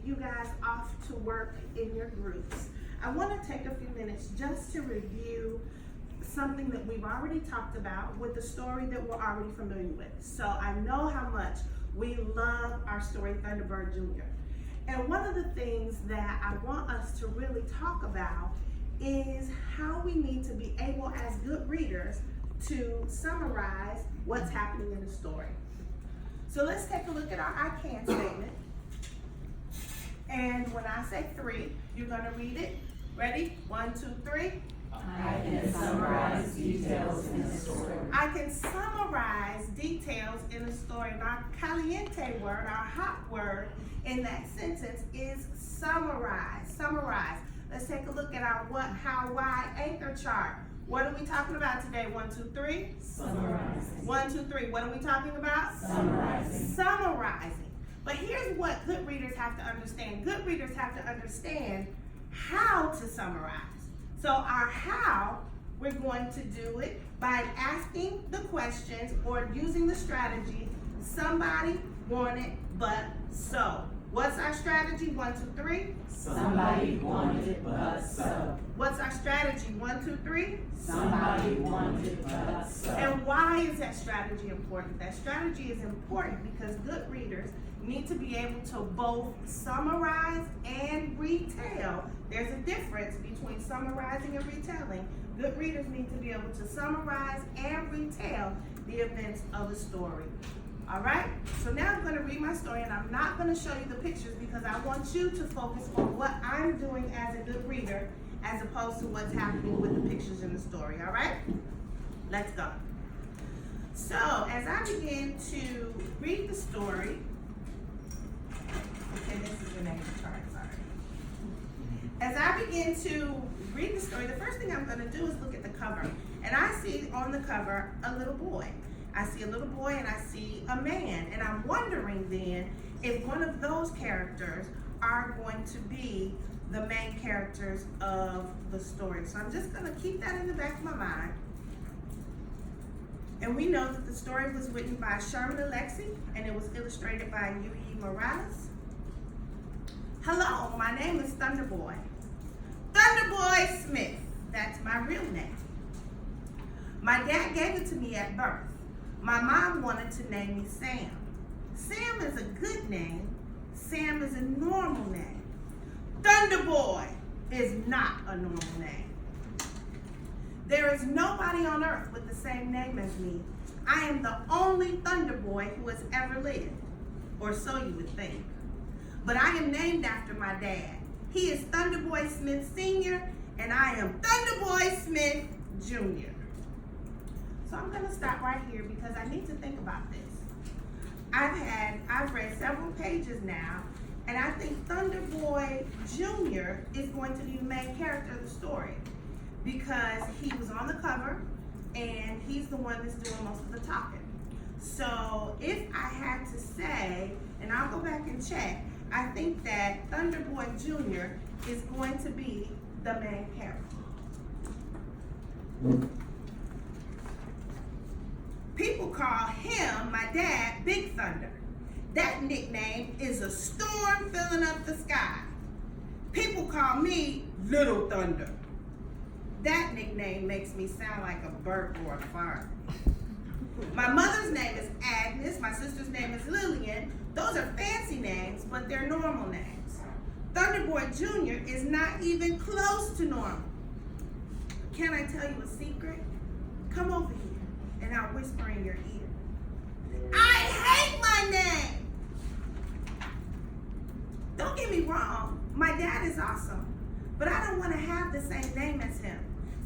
you guys off to work in your groups, I want to take a few minutes just to review something that we've already talked about with the story that we're already familiar with. So I know how much we love our story, Thunderbird Jr. And one of the things that I want us to really talk about is how we need to be able, as good readers, to summarize what's happening in the story. So let's take a look at our I can statement. And when I say 3, you're going to read it. Ready? 1, 2, 3. I can summarize details in a story. I can summarize details in a story. And our caliente word, our hot word in that sentence is summarize. Summarize. Let's take a look at our what, how, why anchor chart. What are we talking about today? 1, 2, 3. Summarizing. 1, 2, 3. What are we talking about? Summarizing. Summarizing. But here's what good readers have to understand. Good readers have to understand how to summarize. So our how, we're going to do it by asking the questions or using the strategy, somebody wanted but so. What's our strategy? 1, 2, 3. Somebody wanted but so. What's our strategy? 1, 2, 3. Somebody wanted but so. And why is that strategy important? That strategy is important because good readers need to be able to both summarize and retell. There's a difference between summarizing and retelling. Good readers need to be able to summarize and retell the events of a story. All right, so now I'm going to read my story, and I'm not going to show you the pictures because I want you to focus on what I'm doing as a good reader as opposed to what's happening with the pictures in the story. All right, let's go. So as I begin to read the story, okay, this is the name of the chart, sorry. As I begin to read the story, the first thing I'm going to do is look at the cover, and I see on the cover a little boy. I see a little boy and I see a man, and I'm wondering then if one of those characters are going to be the main characters of the story. So I'm just going to keep that in the back of my mind. And we know that the story was written by Sherman Alexie and it was illustrated by U.E. Morales. Hello, my name is Thunderboy. Thunderboy Smith, that's my real name. My dad gave it to me at birth. My mom wanted to name me Sam. Sam is a good name. Sam is a normal name. Thunderboy is not a normal name. There is nobody on earth with the same name as me. I am the only Thunderboy who has ever lived, or so you would think. But I am named after my dad. He is Thunderboy Smith Sr., and I am Thunderboy Smith Jr. So I'm going to stop right here because I need to think about this. I've read several pages now, and I think Thunderboy Jr. is going to be the main character of the story because he was on the cover and he's the one that's doing most of the talking. So if I had to say, and I'll go back and check, I think that Thunderboy Jr. is going to be the main character. People call him, my dad, Big Thunder. That nickname is a storm filling up the sky. People call me Little Thunder. That nickname makes me sound like a burp or a fart. My mother's name is Agnes. My sister's name is Lillian. Those are fancy names, but they're normal names. Thunderboy Jr. is not even close to normal. Can I tell you a secret? Come over here and I'll whisper in your ear. I hate my name! Don't get me wrong, my dad is awesome, but I don't want to have the same name as him.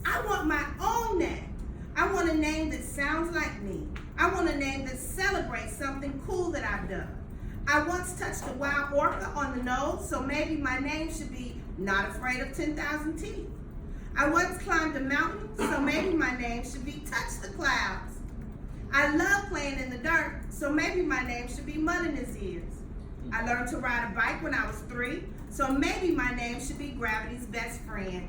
I want my own name. I want a name that sounds like me. I want a name that celebrates something cool that I've done. I once touched a wild orca on the nose, so maybe my name should be Not Afraid of 10,000 Teeth. I once climbed a mountain, so maybe my name should be Touch the Clouds. I love playing in the dirt, so maybe my name should be Mud in His Ears. I learned to ride a bike when I was 3, so maybe my name should be Gravity's Best Friend.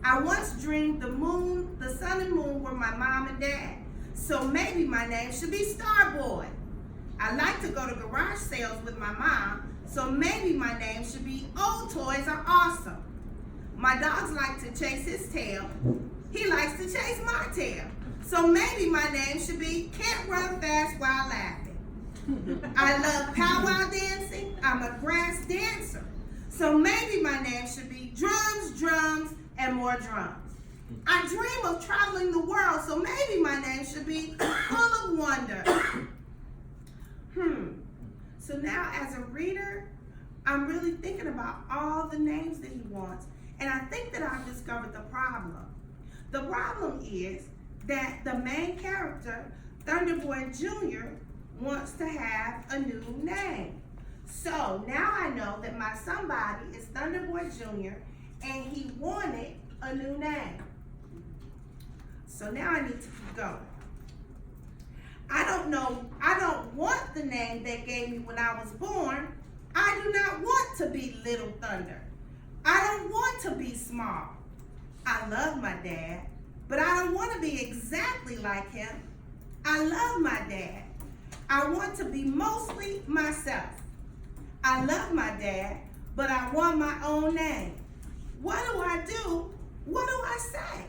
I once dreamed the sun and moon were my mom and dad, so maybe my name should be Starboy. I like to go to garage sales with my mom, So maybe my name should be Old Toys Are Awesome. My dogs like to chase his tail. He likes to chase my tail. So maybe my name should be Can't Run Fast While Laughing. I love powwow dancing. I'm a grass dancer. So maybe my name should be Drums, Drums, and More Drums. I dream of traveling the world, so maybe my name should be Full of Wonder. So now as a reader, I'm really thinking about all the names that he wants, and I think that I've discovered the problem. The problem is that the main character, Thunderboy Jr., wants to have a new name. So now I know that my somebody is Thunderboy Jr., and he wanted a new name. So now I need to keep going. I don't want the name they gave me when I was born. I do not want to be Little Thunder. I don't want to be small. I love my dad, but I don't want to be exactly like him. I love my dad. I want to be mostly myself. I love my dad, but I want my own name. What do I do? What do I say?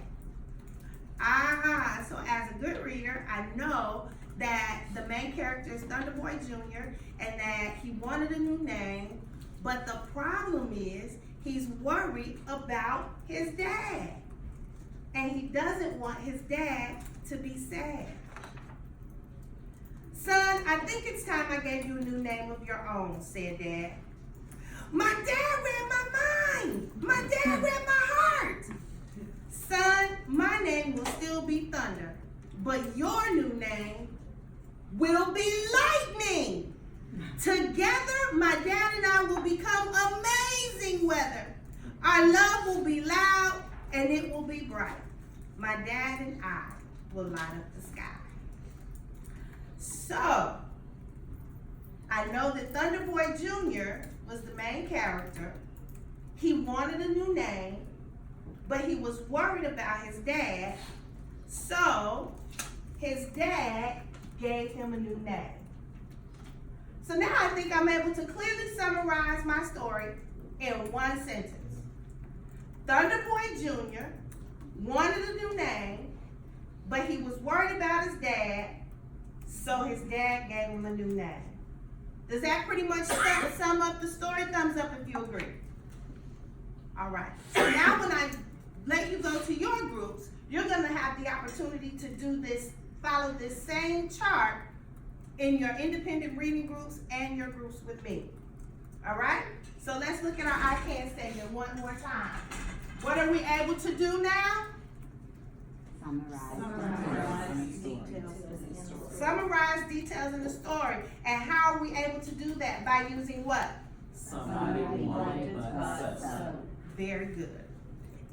So as a good reader, I know that the main character is Thunderboy Jr. and that he wanted a new name, but the problem is he's worried about his dad. And he doesn't want his dad to be sad. Son, I think it's time I gave you a new name of your own, said Dad. My dad read my mind. My dad read my heart. Son, my name will still be Thunder, but your new name will be Lightning. Together, my dad and I will become amazing weather. Our love will be loud and it will be bright. My dad and I will light up the sky. So, I know that Thunderboy Jr. was the main character. He wanted a new name, but he was worried about his dad. So, his dad gave him a new name. So now I think I'm able to clearly summarize my story in one sentence. Thunderboy Jr. wanted a new name, but he was worried about his dad, so his dad gave him a new name. Does that pretty much sum up the story? Thumbs up if you agree. All right. So now when I let you go to your groups, you're going to have the opportunity to do this, follow this same chart in your independent reading groups and your groups with me. All right? So let's look at our I Can statement one more time. What are we able to do now? Summarize details in the story. And how are we able to do that? By using what? Somebody wanted but so. Very good.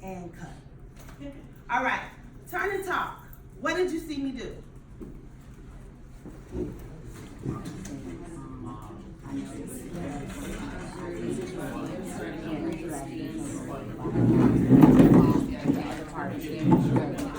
And cut. All right. Turn and talk. What did you see me do?